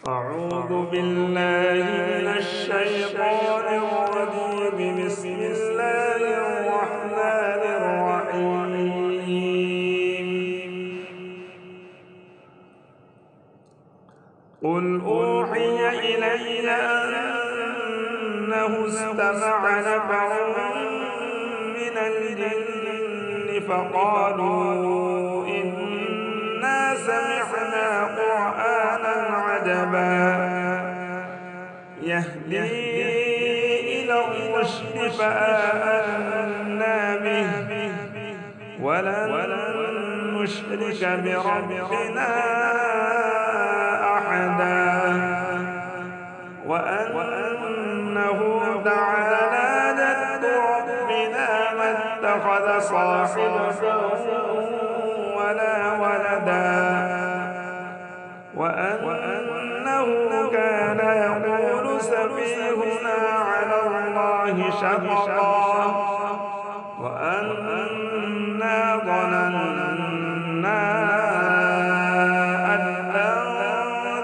أعوذ بالله من الشيطان الرجيم. بسم الله الرحمن الرحيم. قل أوحي إلي أنه استمع نفر من الجن فقالوا إنا سمعنا قرآنا عجبا يهدي إلى الرشد فآمنا به ولن نشرك بربنا أحدا وأنه تعالى جد ربنا ما اتخذ صاحبة ولا ولدا وأنه كان يقول سفيهنا على الله شططا وأنا ظننا أن لن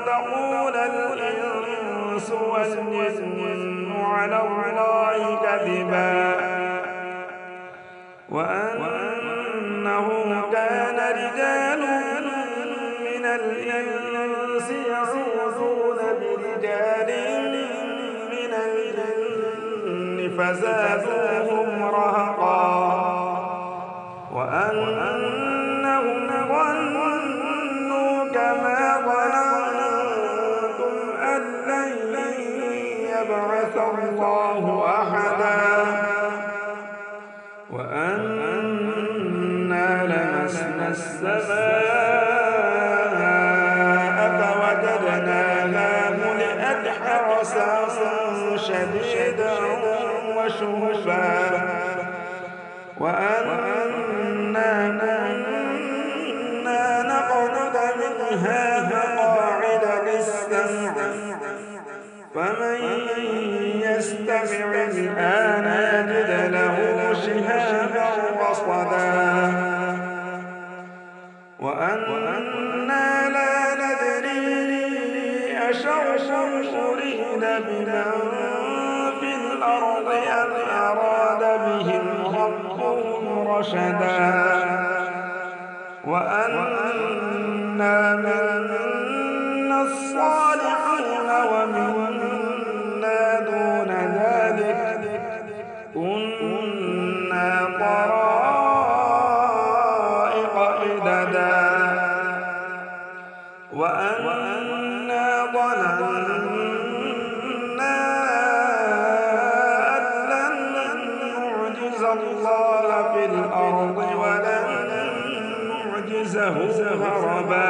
تقول الإنس والجن على الله كذبا وأنه كان رجال من الإنس يعوذون برجال من الجن فزادوهم رهقا وأنهم ظنوا كما ظننتم أن لن يبعث الله أحدا وأنا لمسنا السماء فوجدناها ملئت حرسا شديدا وشهبا وأنا كنا نقعد منها مقاعد للسمع فمن يستمع الآن يجد له شهابا رصدا وأنا لا ندري أشر أريد بمن في الأرض أم أراد بهم ربهم رشدا وأنا منا الصالحون ومنا دون ذلك كنا طرائق قددا وأنا ظننا أن لن نعجز الله في الأرض ولن نعجزه هربا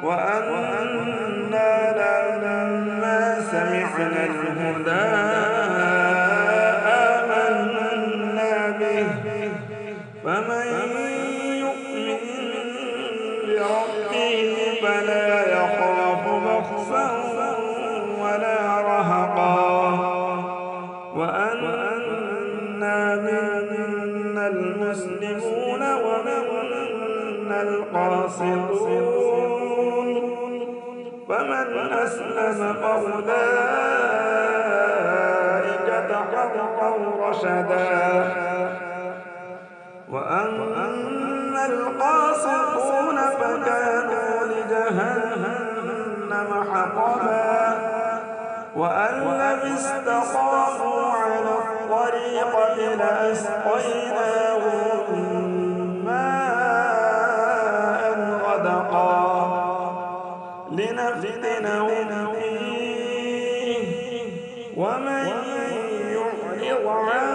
وأنا لما سمعنا الهدى آمنا به فمن يؤمن بربه فلا يخاف بخسا ولا رهقا وأنا منا المسلمون ومنا القاسطون فمن أسلم فأولئك تحققوا رشدا وأما القاسطون فكانوا لجهنم حطبا وأن لم استقاموا على الطريقة لأسقيناهم ماء غدقا لنفتنهم فيه ومن يعرض عن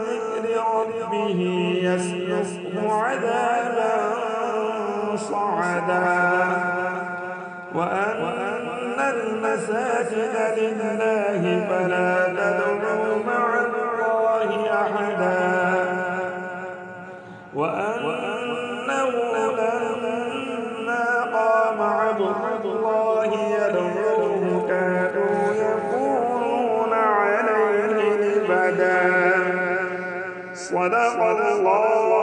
ذكر ربه يسلكه عذابا صعدا وأن المساجد لله فلا تدعوا مع الله أحدا وأنه لما قام عبد الله يدعوه كانوا يكونون عليه لبدا صدق الله